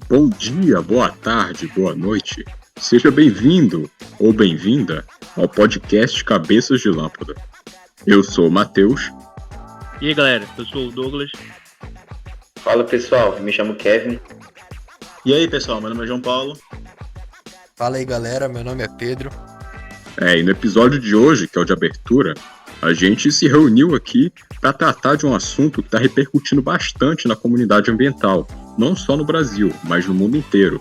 Bom dia, boa tarde, boa noite. Seja bem-vindo ou bem-vinda ao podcast Cabeças de Lâmpada. Eu sou o Matheus. E aí, galera, eu sou o Douglas. Fala pessoal, me chamo Kevin. E aí pessoal, meu nome é João Paulo. Fala aí galera, meu nome é Pedro. E no episódio de hoje, que é o de abertura, a gente se reuniu aqui para tratar de um assunto que está repercutindo bastante na comunidade ambiental, não só no Brasil, mas no mundo inteiro.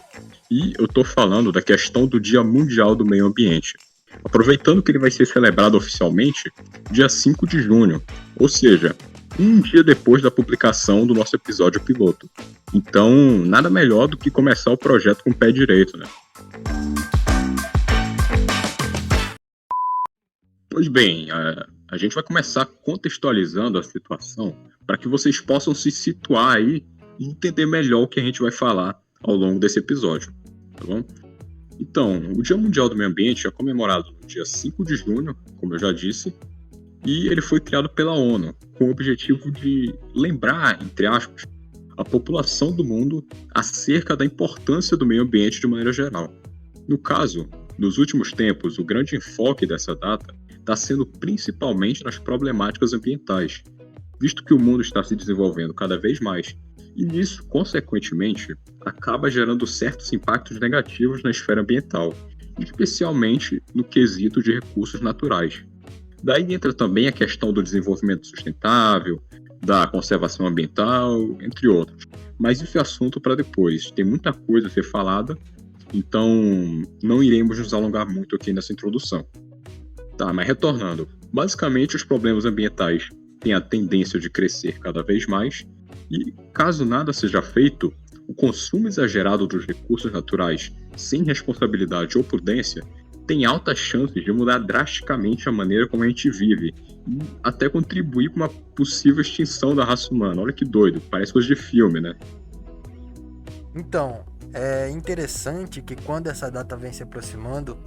E eu estou falando da questão do Dia Mundial do Meio Ambiente. Aproveitando que ele vai ser celebrado oficialmente dia 5 de junho, ou seja, um dia depois da publicação do nosso episódio piloto. Então, nada melhor do que começar o projeto com o pé direito, né? Pois bem, a gente vai começar contextualizando a situação para que vocês possam se situar aí e entender melhor o que a gente vai falar ao longo desse episódio, tá bom? Então, o Dia Mundial do Meio Ambiente é comemorado no dia 5 de junho, como eu já disse, e ele foi criado pela ONU com o objetivo de lembrar, entre aspas, a população do mundo acerca da importância do meio ambiente de maneira geral. No caso, nos últimos tempos, o grande enfoque dessa data está sendo principalmente nas problemáticas ambientais, visto que o mundo está se desenvolvendo cada vez mais, e isso, consequentemente, acaba gerando certos impactos negativos na esfera ambiental, especialmente no quesito de recursos naturais. Daí entra também a questão do desenvolvimento sustentável, da conservação ambiental, entre outros. Mas isso é assunto para depois, tem muita coisa a ser falada, então não iremos nos alongar muito aqui nessa introdução. Tá, mas retornando, basicamente os problemas ambientais têm a tendência de crescer cada vez mais, e caso nada seja feito, o consumo exagerado dos recursos naturais sem responsabilidade ou prudência tem altas chances de mudar drasticamente a maneira como a gente vive e até contribuir com uma possível extinção da raça humana. Olha que doido, parece coisa de filme, né? Então, é interessante que quando essa data vem se aproximando,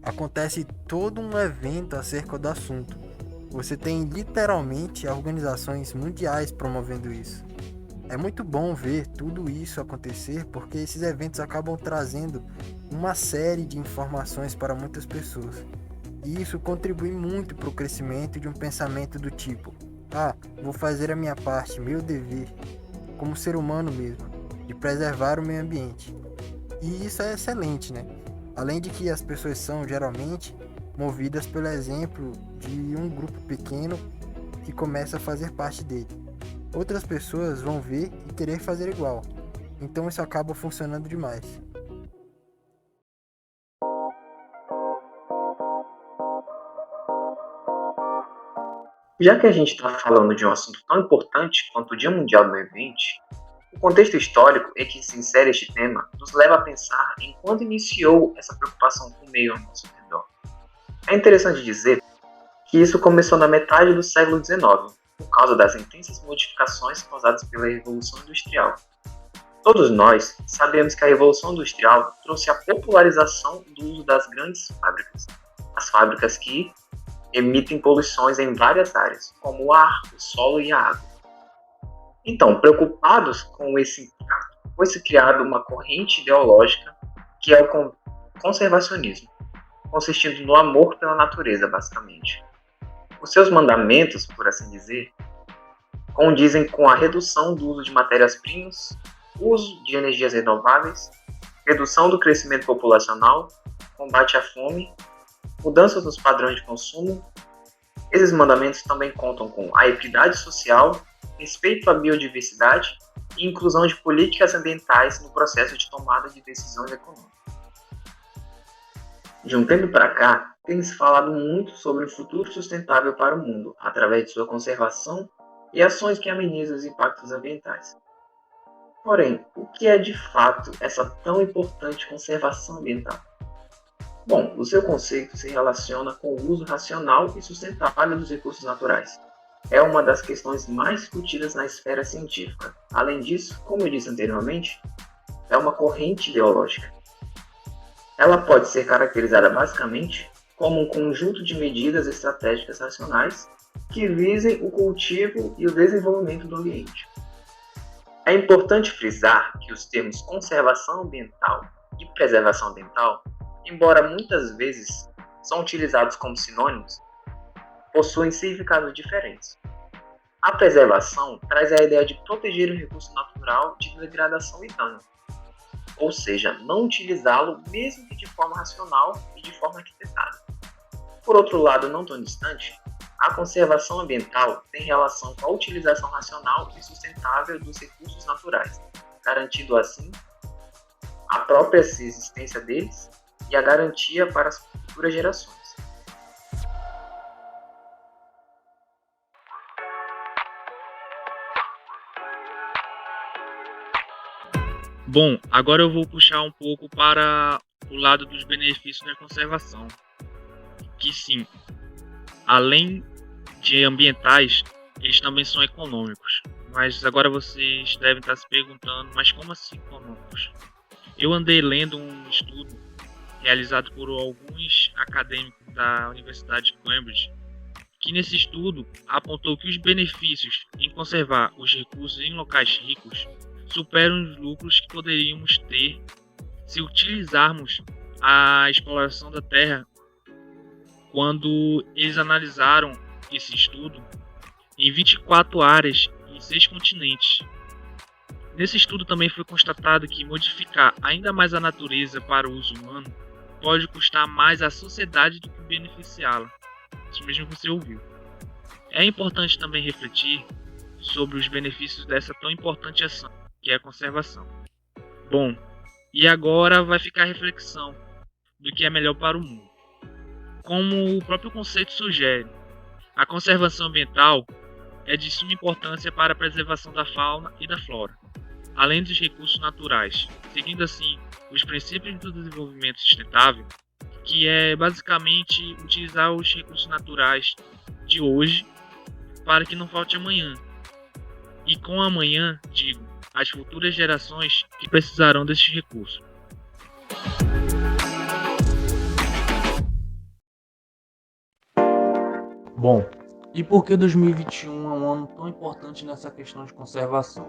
acontece todo um evento acerca do assunto. Você tem literalmente organizações mundiais promovendo isso. É muito bom ver tudo isso acontecer porque esses eventos acabam trazendo uma série de informações para muitas pessoas. E isso contribui muito para o crescimento de um pensamento do tipo: vou fazer a minha parte, meu dever, como ser humano mesmo, de preservar o meio ambiente. E isso é excelente, né? Além de que as pessoas são geralmente movidas pelo exemplo de um grupo pequeno que começa a fazer parte dele. Outras pessoas vão ver e querer fazer igual. Então isso acaba funcionando demais. Já que a gente está falando de um assunto tão importante quanto o Dia Mundial do Meio Ambiente, o contexto histórico em que se insere este tema nos leva a pensar em quando iniciou essa preocupação com o meio ao nosso redor. É interessante dizer que isso começou na metade do século XIX, por causa das intensas modificações causadas pela Revolução Industrial. Todos nós sabemos que a Revolução Industrial trouxe a popularização do uso das grandes fábricas, as fábricas que emitem poluições em várias áreas, como o ar, o solo e a água. Então, preocupados com esse impacto, foi-se criada uma corrente ideológica que é o conservacionismo, consistindo no amor pela natureza, basicamente. Os seus mandamentos, por assim dizer, condizem com a redução do uso de matérias-primas, uso de energias renováveis, redução do crescimento populacional, combate à fome, mudanças nos padrões de consumo. Esses mandamentos também contam com a equidade social, respeito à biodiversidade e inclusão de políticas ambientais no processo de tomada de decisões econômicas. De um tempo para cá, tem se falado muito sobre o futuro sustentável para o mundo, através de sua conservação e ações que amenizam os impactos ambientais. Porém, o que é de fato essa tão importante conservação ambiental? Bom, o seu conceito se relaciona com o uso racional e sustentável dos recursos naturais. É uma das questões mais discutidas na esfera científica. Além disso, como eu disse anteriormente, é uma corrente ideológica. Ela pode ser caracterizada basicamente como um conjunto de medidas estratégicas racionais que visem o cultivo e o desenvolvimento do ambiente. É importante frisar que os termos conservação ambiental e preservação ambiental, embora muitas vezes são utilizados como sinônimos, possuem significados diferentes. A preservação traz a ideia de proteger o recurso natural de degradação e dano, ou seja, não utilizá-lo mesmo que de forma racional e de forma arquitetada. Por outro lado, não tão distante, a conservação ambiental tem relação com a utilização racional e sustentável dos recursos naturais, garantindo assim a própria existência deles e a garantia para as futuras gerações. Bom, agora eu vou puxar um pouco para o lado dos benefícios da conservação. Que sim, além de ambientais, eles também são econômicos. Mas agora vocês devem estar se perguntando, mas como assim econômicos? Eu andei lendo um estudo realizado por alguns acadêmicos da Universidade de Cambridge, que nesse estudo apontou que os benefícios em conservar os recursos em locais ricos superam os lucros que poderíamos ter se utilizarmos a exploração da terra. Quando eles analisaram esse estudo em 24 áreas em 6 continentes. Nesse estudo também foi constatado que modificar ainda mais a natureza para o uso humano pode custar mais à sociedade do que beneficiá-la. Isso mesmo que você ouviu. É importante também refletir sobre os benefícios dessa tão importante ação, que é a conservação. Bom, e agora vai ficar a reflexão do que é melhor para o mundo. Como o próprio conceito sugere, a conservação ambiental é de suma importância para a preservação da fauna e da flora, além dos recursos naturais, seguindo assim os princípios do desenvolvimento sustentável, que é basicamente utilizar os recursos naturais de hoje para que não falte amanhã. E com amanhã, digo, as futuras gerações que precisarão desses recursos. Bom, e por que 2021 é um ano tão importante nessa questão de conservação?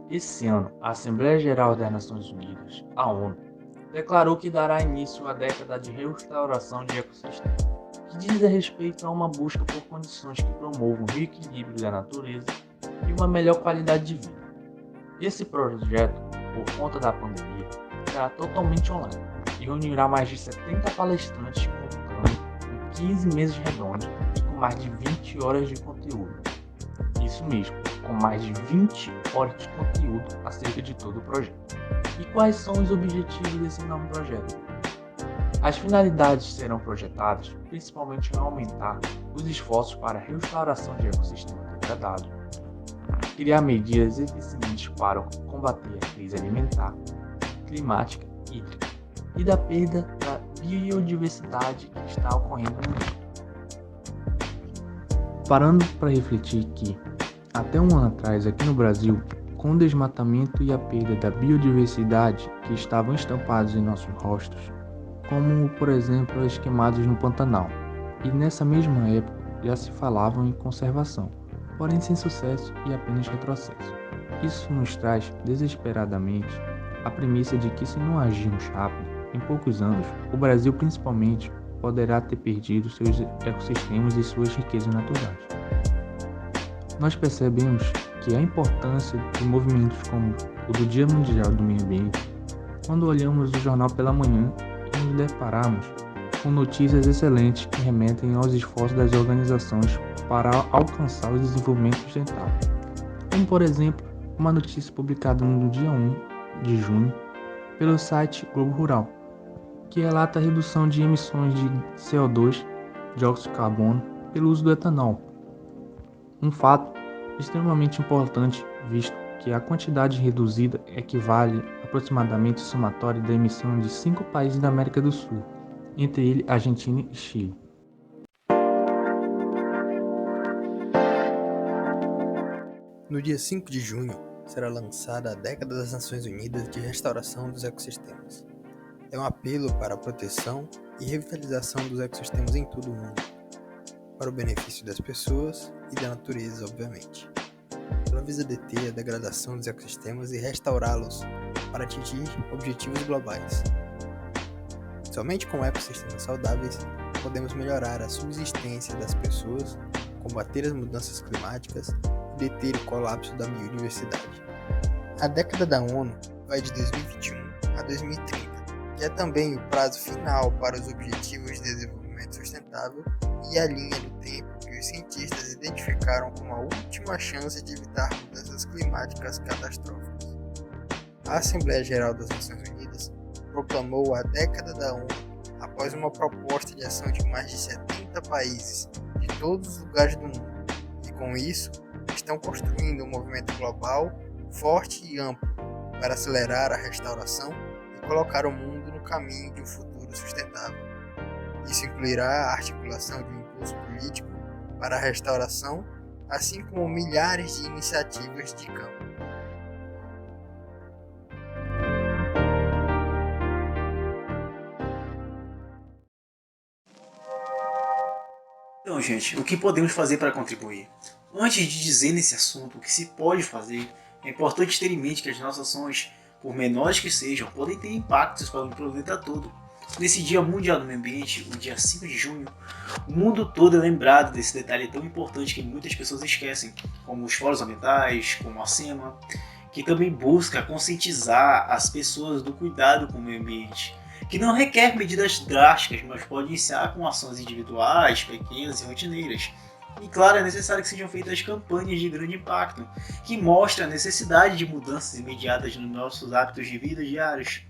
Esse ano, a Assembleia Geral das Nações Unidas, a ONU, declarou que dará início à década de restauração de ecossistemas, que diz respeito a uma busca por condições que promovam o equilíbrio da natureza e uma melhor qualidade de vida. Esse projeto, por conta da pandemia, será totalmente online e reunirá mais de 70 palestrantes contando com 15 mesas redondas e com mais de 20 horas de conteúdo. Isso mesmo, com mais de 20 horas de conteúdo acerca de todo o projeto. E quais são os objetivos desse novo projeto? As finalidades serão projetadas principalmente em aumentar os esforços para a restauração de ecossistemas degradados, criar medidas eficientes para combater a crise alimentar, climática, hídrica e da perda da biodiversidade que está ocorrendo no mundo. Parando para refletir que, até um ano atrás, aqui no Brasil, com o desmatamento e a perda da biodiversidade que estavam estampados em nossos rostos, como, por exemplo, as queimadas no Pantanal, e nessa mesma época já se falavam em conservação, porém sem sucesso e apenas retrocesso. Isso nos traz, desesperadamente, a premissa de que se não agirmos rápido, em poucos anos, o Brasil principalmente poderá ter perdido seus ecossistemas e suas riquezas naturais. Nós percebemos que a importância de movimentos como o do Dia Mundial do Meio Ambiente quando olhamos o jornal pela manhã e nos deparamos com notícias excelentes que remetem aos esforços das organizações para alcançar o desenvolvimento sustentável. Como, por exemplo, uma notícia publicada no dia 1 de junho pelo site Globo Rural, que relata a redução de emissões de CO2, dióxido de carbono, pelo uso do etanol. Um fato extremamente importante, visto que a quantidade reduzida equivale aproximadamente ao somatório da emissão de 5 países da América do Sul, entre eles Argentina e Chile. No dia 5 de junho, será lançada a Década das Nações Unidas de Restauração dos Ecossistemas. É um apelo para a proteção e revitalização dos ecossistemas em todo o mundo, para o benefício das pessoas e da natureza, obviamente. ela visa deter a degradação dos ecossistemas e restaurá-los para atingir objetivos globais. Somente com ecossistemas saudáveis podemos melhorar a subsistência das pessoas, combater as mudanças climáticas e deter o colapso da biodiversidade. A década da ONU vai de 2021 a 2030, que é também o prazo final para os Objetivos de Desenvolvimento Sustentável e a linha do tempo que os cientistas identificaram como a última chance de evitar mudanças climáticas catastróficas. A Assembleia Geral das Nações Unidas proclamou a década da ONU após uma proposta de ação de mais de 70 países de todos os lugares do mundo, e com isso estão construindo um movimento global forte e amplo para acelerar a restauração e colocar o mundo no caminho de um futuro sustentável. Isso incluirá a articulação de um impulso político para a restauração, assim como milhares de iniciativas de campo. Então, gente, o que podemos fazer para contribuir? Antes de dizer nesse assunto o que se pode fazer, é importante ter em mente que as nossas ações, por menores que sejam, podem ter impactos para o planeta todo. Nesse Dia Mundial do Meio Ambiente, o dia 5 de junho, o mundo todo é lembrado desse detalhe tão importante que muitas pessoas esquecem, como os fóruns ambientais, como a SEMA, que também busca conscientizar as pessoas do cuidado com o meio ambiente, que não requer medidas drásticas, mas pode iniciar com ações individuais, pequenas e rotineiras. E claro, é necessário que sejam feitas campanhas de grande impacto, que mostrem a necessidade de mudanças imediatas nos nossos hábitos de vida diários.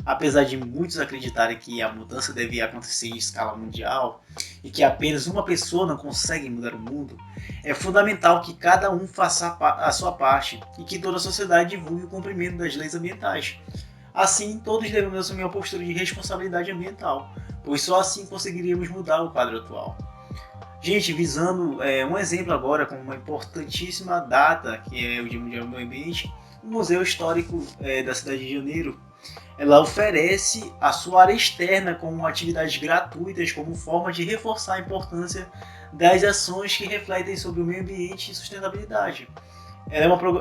Apesar de muitos acreditarem que a mudança deve acontecer em escala mundial e que apenas uma pessoa não consegue mudar o mundo, é fundamental que cada um faça a sua parte e que toda a sociedade divulgue o cumprimento das leis ambientais. Assim, todos devemos assumir uma postura de responsabilidade ambiental, pois só assim conseguiríamos mudar o quadro atual. Gente, visando um exemplo agora com uma importantíssima data, que é o Dia Mundial do Meio Ambiente, o Museu Histórico da cidade de Janeiro, ela oferece a sua área externa com atividades gratuitas como forma de reforçar a importância das ações que refletem sobre o meio ambiente e sustentabilidade.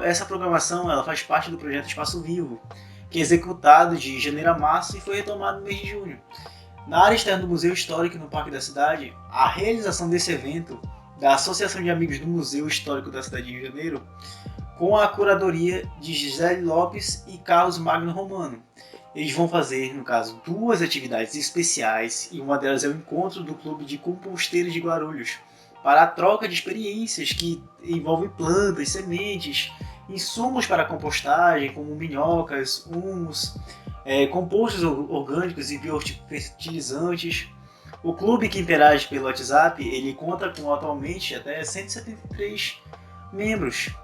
Essa programação ela faz parte do projeto Espaço Vivo, que é executado de janeiro a março e foi retomado no mês de junho. Na área externa do Museu Histórico no Parque da Cidade, a realização desse evento da Associação de Amigos do Museu Histórico da Cidade de Janeiro, com a curadoria de Gisele Lopes e Carlos Magno Romano. Eles vão fazer, no caso, 2 atividades especiais, e uma delas é o encontro do Clube de Composteiros de Guarulhos, para a troca de experiências que envolvem plantas, sementes, insumos para compostagem, como minhocas, humus, compostos orgânicos e biofertilizantes. O clube, que interage pelo WhatsApp, ele conta com atualmente até 173 membros.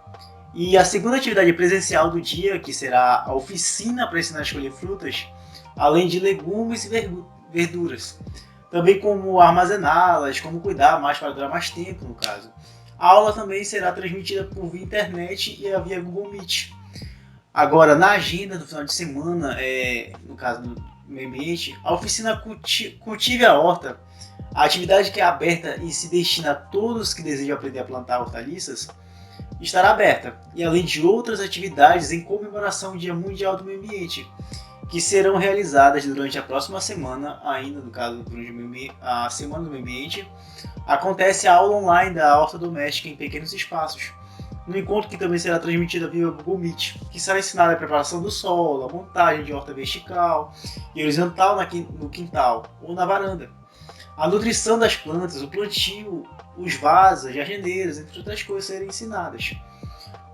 E a segunda atividade presencial do dia, que será a oficina para ensinar a escolher frutas, além de legumes e verduras. Também como armazená-las, como cuidar mais para durar mais tempo, no caso. A aula também será transmitida por via internet e via Google Meet. Agora, na agenda do final de semana, no caso do meio ambiente, a oficina Cultive a Horta, a atividade que é aberta e se destina a todos que desejam aprender a plantar hortaliças, estará aberta, e além de outras atividades em comemoração ao Dia Mundial do Meio Ambiente, que serão realizadas durante a próxima semana, ainda no caso a Semana do Meio Ambiente, acontece a aula online da horta doméstica em pequenos espaços, no encontro que também será transmitida via Google Meet, que será ensinada a preparação do solo, a montagem de horta vertical e horizontal no quintal ou na varanda, a nutrição das plantas, o plantio, os vasos, jardineiros, entre outras coisas serem ensinadas.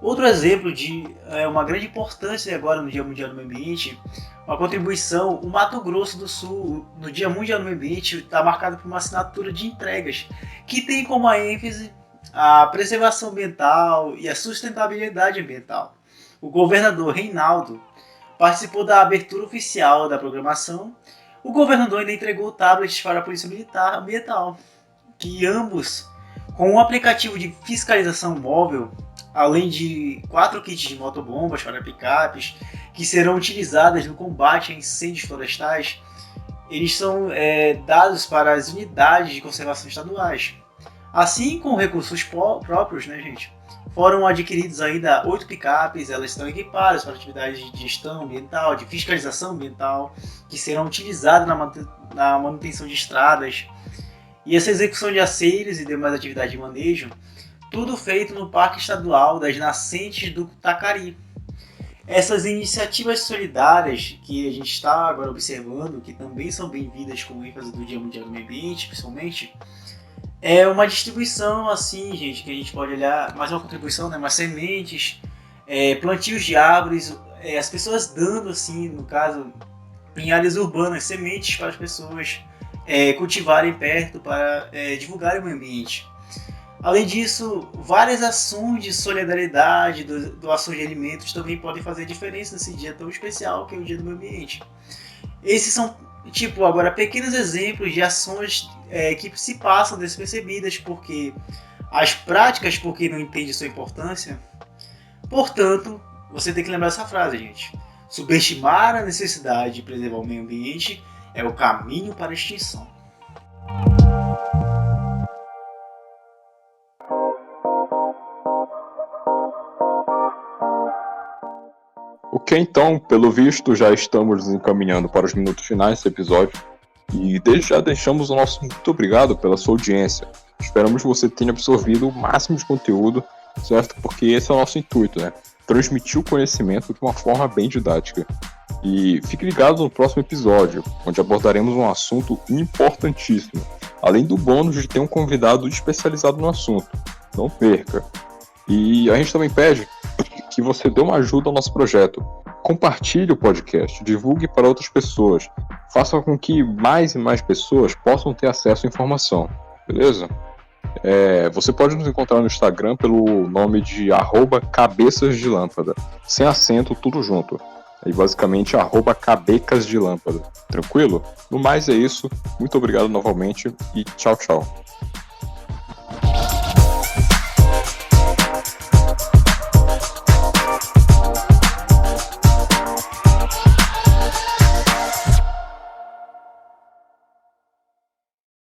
Outro exemplo de uma grande importância agora no Dia Mundial do Meio Ambiente, uma contribuição, o Mato Grosso do Sul, no Dia Mundial do Meio Ambiente, está marcado por uma assinatura de entregas, que tem como ênfase a preservação ambiental e a sustentabilidade ambiental. O governador Reinaldo participou da abertura oficial da programação. O governador ainda entregou tablets para a Polícia Militar Ambiental, que ambos, com um aplicativo de fiscalização móvel, além de 4 kits de motobombas para picapes, que serão utilizadas no combate a incêndios florestais, eles são dados para as unidades de conservação estaduais. Assim, com recursos próprios, né, gente, foram adquiridos ainda 8 picapes, elas estão equipadas para atividades de gestão ambiental, de fiscalização ambiental, que serão utilizadas na manutenção de estradas, e essa execução de aceiros e demais atividades de manejo, tudo feito no Parque Estadual das Nascentes do Taquari. Essas iniciativas solidárias que a gente está agora observando, que também são bem-vindas com ênfase do Dia Mundial do Meio Ambiente, principalmente, é uma distribuição assim, gente, que a gente pode olhar, mais uma contribuição, né, mais sementes, plantios de árvores, as pessoas dando, assim, no caso, em áreas urbanas, sementes para as pessoas cultivarem perto para divulgarem o meio ambiente. Além disso, várias ações de solidariedade, doações de alimentos também podem fazer diferença nesse dia tão especial que é o Dia do Meio Ambiente. Esses são, agora pequenos exemplos de ações que se passam despercebidas porque as práticas, porque não entende sua importância. Portanto, você tem que lembrar essa frase, gente. Subestimar a necessidade de preservar o meio ambiente é o caminho para a extinção. Ok, então, pelo visto, já estamos nos encaminhando para os minutos finais desse episódio. E desde já deixamos o nosso muito obrigado pela sua audiência. Esperamos que você tenha absorvido o máximo de conteúdo, certo? Porque esse é o nosso intuito, né? Transmitir o conhecimento de uma forma bem didática. E fique ligado no próximo episódio, onde abordaremos um assunto importantíssimo, além do bônus de ter um convidado especializado no assunto. Não perca! E a gente também pede que você dê uma ajuda ao nosso projeto. Compartilhe o podcast, divulgue para outras pessoas, faça com que mais e mais pessoas possam ter acesso à informação, beleza? Você pode nos encontrar no Instagram pelo nome de @cabeçasdelâmpada, sem acento, tudo junto. E basicamente @cabecasdelâmpada, tranquilo? No mais é isso, muito obrigado novamente e tchau, tchau.